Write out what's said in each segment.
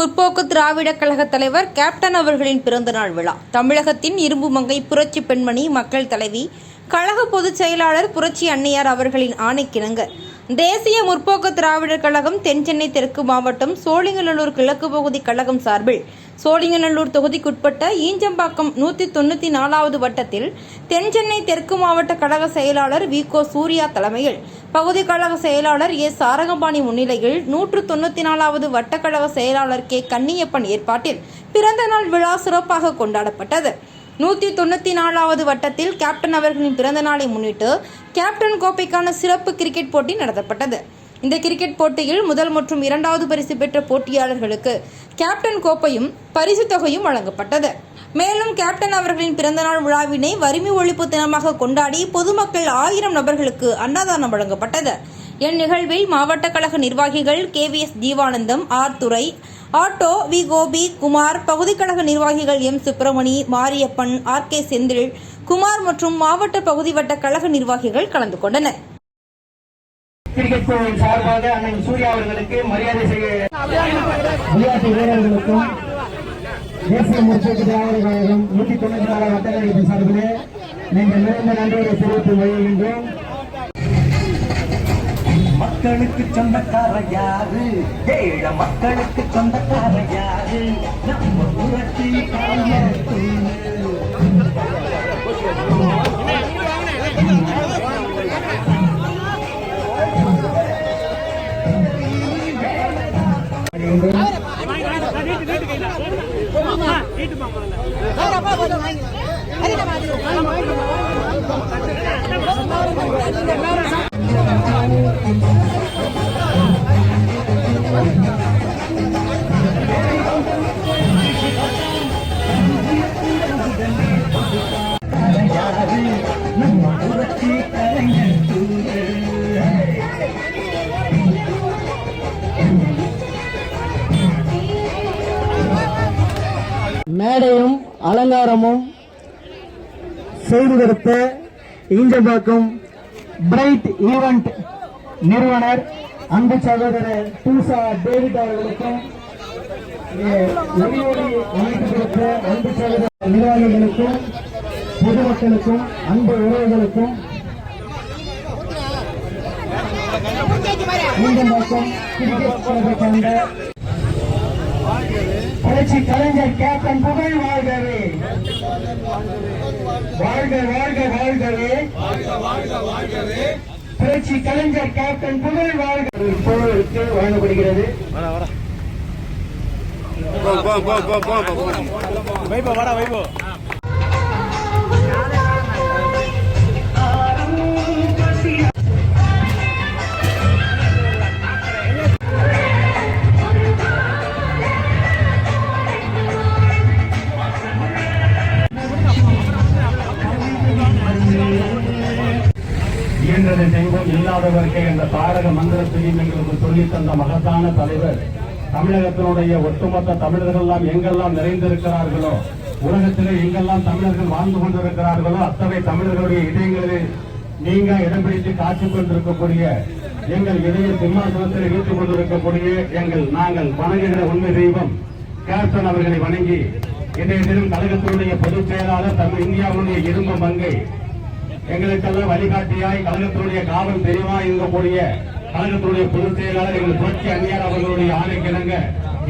முற்போக்கு திராவிட கழக தலைவர் கேப்டன் அவர்களின் பிறந்தநாள் விழா. தமிழகத்தின் இரும்பு மங்கை புரட்சி பெண்மணி, மக்கள் தலைவி, கழக பொதுச் செயலாளர் புரட்சி அன்னையார் அவர்களின் ஆணைக்கிணங்க தேசிய முற்போக்கு திராவிடர் கழகம் தென்சென்னை தெற்கு மாவட்டம் சோழிங்கநல்லூர் கிழக்கு பகுதி கழகம் சார்பில் சோழிங்கநல்லூர் தொகுதிக்குட்பட்ட ஈஞ்சம்பாக்கம் 194வது வட்டத்தில் தென்சென்னை தெற்கு மாவட்ட கழக செயலாளர் வி.கோ. சூர்யா தலைமையில், பகுதி கழக செயலாளர் ஏ. சாரங்கபாணி முன்னிலையில் 194வது வட்டக்கழக செயலாளர் கே. கன்னியப்பன் ஏற்பாட்டில் பிறந்தநாள் விழா சிறப்பாக கொண்டாடப்பட்டது. 194வது வட்டத்தில் கேப்டன் அவர்களின் பிறந்த நாளை முன்னிட்டு கேப்டன் கோப்பைக்கான சிறப்பு கிரிக்கெட் போட்டி நடத்தப்பட்டது. இந்த கிரிக்கெட் போட்டியில் முதல் மற்றும் இரண்டாவது பரிசு பெற்ற போட்டியாளர்களுக்கு கேப்டன் கோப்பையும் பரிசு தொகையும் வழங்கப்பட்டது. மேலும் கேப்டன் அவர்களின் பிறந்தநாள் விழாவினை வறுமை ஒழிப்பு தினமாக கொண்டாடி பொதுமக்கள் 1000 நபர்களுக்கு அன்னதானம் வழங்கப்பட்டது. இந்நிகழ்வில் மாவட்ட கழக நிர்வாகிகள் K V S. Jeevanandam, R. Durai, auto, V. Gopi, Kumar, பகுதி கழக நிர்வாகிகள் M. Subramani, Mariappan, R. K. Senthil, Kumar மற்றும் மாவட்ட பகுதி வட்ட கழக நிர்வாகிகள் கலந்து கொண்டனர். கிரிக்கெட் குழுவின் சார்பாக அண்ணன் சூர்யா அவர்களுக்கு மரியாதை செய்ய விளையாட்டு வீரர்களுக்கும் தேசிய முற்போக்கு திராவிட கழகம் 194 வட்டக்கழகத்தின் சார்பிலே நீங்கள் நிறைந்த நன்றியை தெரிவித்து வருகின்றோம். மக்களுக்கு சொந்தக்கார யாரு? ஏழை மக்களுக்கு சொந்தக்கார யாரு? நம்ம புரட்சி மேடையும் அலங்காரமும் செய்து கொடுத்த ஈஞ்சம்பாக்கம் பிரைட் ஈவென்ட் நிறுவனர் அன்பு சகோதரர் டூசா டேவிட் அவர்களுக்கும், ஒளியோடி அமைத்து கொடுத்த அன்பு சகோதர நிர்வாகிகளுக்கும், பொதுமக்களுக்கும், அன்பு உறவுகளுக்கும், ஈஞ்சம்பாக்கம் கிரிக்கெட் கழக சார்ந்த புரட்சி கலைஞர் கேப்டன் புகழ் வாழ்கவே, வாழ்க வாழ்க வாழ்கவே, புரட்சி கலைஞர் கேப்டன் புகழ் வாழ்க இப்போது வழங்கப்படுகிறது. இயன்றதை செய்வோம், இல்லாதவர்க்கே என்ற தாரக மந்திரத்தையும் எங்களுக்கு சொல்லித் தந்த மகத்தான தலைவர், தமிழகத்தினுடைய ஒட்டுமொத்த தமிழர்கள் எங்கெல்லாம் நிறைந்திருக்கிறார்களோ, உலகத்திலே எங்கெல்லாம் தமிழர்கள் வாழ்ந்து கொண்டிருக்கிறார்களோ அத்தனை தமிழர்களுடைய இதயங்களில் நீங்க இடம் பிடித்து காத்துக் கொண்டிருக்கக்கூடிய, எங்கள் இதய சிம்மாசனத்தில் வீட்டுக் கொண்டிருக்கக்கூடிய நாங்கள் வணங்குகிற உண்மை தெய்வம் கேப்டன் அவர்களை வணங்கி, இன்றைய தினம் கழகத்தினுடைய பொதுச் செயலாளர் தமிழ் இந்தியாவுடைய இரும்பு மங்கை, எங்களுக்கெல்லாம் வழிகாட்டியாய் கழகத்தினுடைய காவல் தெளிவாய் இருக்கக்கூடிய கழகத்தினுடைய பொதுச் செயலாளர் எங்கள் புரட்சி அன்னையார் அவர்களுடைய ஆணைக்கிணங்க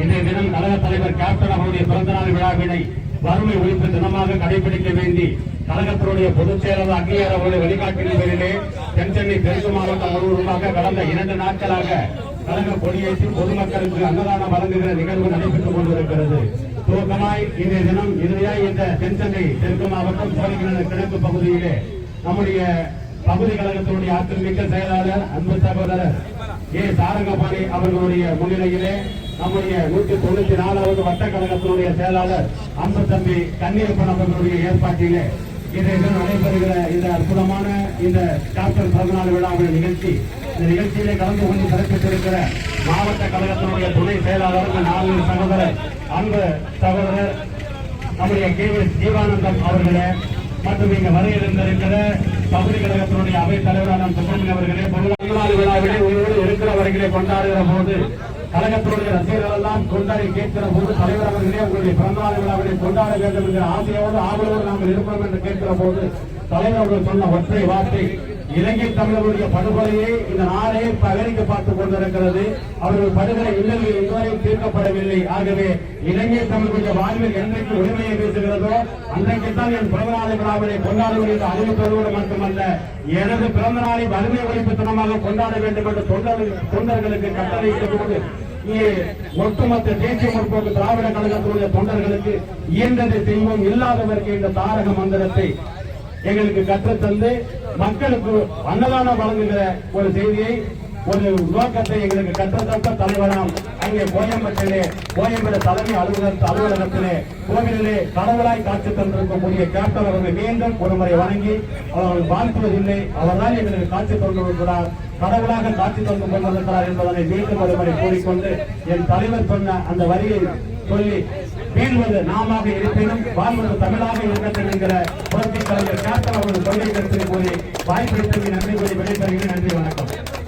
இன்றைய தினம் கழக தலைவர் கேப்டன் அவருடைய பிறந்தநாள் விழாவினை வறுமை ஒழிப்பு தினமாக கடைபிடிக்க வேண்டி கழகத்தினுடைய பொதுச் செயலாளர் அன்னையார் அவருடைய வழிகாட்டின் பேரிலே தென்சென்னை தெற்கு மாவட்டம் முழுவதுமாக கடந்த 2 நாட்களாக கழக கொடியேற்றி பொதுமக்களுக்கு அன்னதானம் வழங்குகிற நிகழ்வு நடைபெற்றுக் கொண்டிருக்கிறது. துவக்கமாய் இன்றைய தினம் இறுதியாய் இந்த தென்சென்னை தெற்கு மாவட்டம் சோழிங்கநல்லூர் கிழக்கு பகுதியிலே நம்முடைய பகுதி கழகத்தினுடைய ஆற்றல்மிக்க செயலாளர் அன்பு சகோதரர் ஏ. சாரங்கபாணி அவர்களுடைய முன்னிலையிலே நம்முடைய 194வது வட்ட கழகத்தினுடைய செயலாளர் அன்பு தம்பி கன்னியப்பன் அவர்களுடைய ஏற்பாட்டிலே இன்றைய தினம் நடைபெறுகிற இந்த அற்புதமான இந்த கேப்டன் பிறந்தநாள் விழாவின் நிகழ்ச்சி, இந்த நிகழ்ச்சியிலே கலந்து கொண்டு சிறப்பித்திருக்கிற மாவட்ட கழகத்தினுடைய துணை செயலாளர் 4 சகோதரர் அன்பு சகோதரர் நம்முடைய கே.வி.எஸ். ஜீவானந்தம் அவர்களே மற்றும் இங்க வருகின்ற பகுதி கழகத்தினுடைய அவைத் தலைவரான சுப்பிரமணியம் அவர்களே, பொருளாதார விழாவிலே உங்களோடு இருக்கிறவர்களை கொண்டாடுகிற போது கழகத்தினுடைய ரசிகர்கள் எல்லாம் கொண்டாடி கேட்கிற போது தலைவர் அவர்களே உங்களுடைய பிறந்தநாள் விழாவினை கொண்டாட வேண்டும் என்ற ஆசையோடு ஆவலோடு நாங்கள் இருப்போம் என்று கேட்கிற போது தலைவர் அவர்கள் சொன்ன ஒற்றை வார்த்தை, இலங்கை தமிழர்களுடைய படுகொலையை இந்த நாடே பகரிக்கு பார்த்துக் கொண்டிருக்கிறது. அவர்கள் படுகொலை இன்னல்கள் இதுவரை தீர்க்கப்படவில்லை. ஆகவே இலங்கை தமிழர்களுடைய வாழ்வில் என்றைக்கு உரிமையை பேசுகிறதோ அன்றைக்குத்தான் என் பிறந்தநாளை விழாவினை கொண்டாடுவது என்று அறிவிப்பதோடு மட்டுமல்ல, எனது பிறந்த நாளை வறுமை ஒழிப்புத்தனமாக கொண்டாட வேண்டும் என்று தொண்டர்களுக்கு கட்டளையிட்டதோடு ஒட்டுமொத்த தேசிய முற்போக்கு திராவிட கழகத்தினுடைய தொண்டர்களுக்கு இயன்றதை செய்வோம், இல்லாதவருக்கு இந்த தாரக மந்திரத்தை எங்களுக்கு கற்றுத்தந்து மக்களுக்கு அன்னதானம் வழங்குகிற ஒரு செய்தியை, ஒரு நோக்கத்தை எங்களுக்கு கற்றுத்தந்த தலைவராம் அங்கே கோயம்பேடு தலைமை அலுவலகத்திலே கோவிலிலே கடவுளாய் காட்சி தந்திருக்கக்கூடிய கேப்டன் அவர்கள் மீண்டும் ஒருமுறை வணங்கி அவர்கள் வாழ்த்துவதில்லை, அவர்தான் எங்களுக்கு காட்சி தந்திருக்கிறார், கடவுளாக காட்சி தந்து கொண்டிருக்கிறார் என்பதனை மீண்டும் ஒருமுறை கூறிக்கொண்டு என் தலைவர் சொன்ன அந்த வரியை சொல்லி வீழ்வது நாமாக இருப்பினும் வாழ்வது தமிழாக இருக்கட்டும் என்கிற புரட்சித் தலைவர் கேப்டன் அவர்கள் கொள்கை கருத்தில் கூறி வாய்ப்பளித்தமை நன்றி கூறி விடைபெறுகிறேன். நன்றி, வணக்கம்.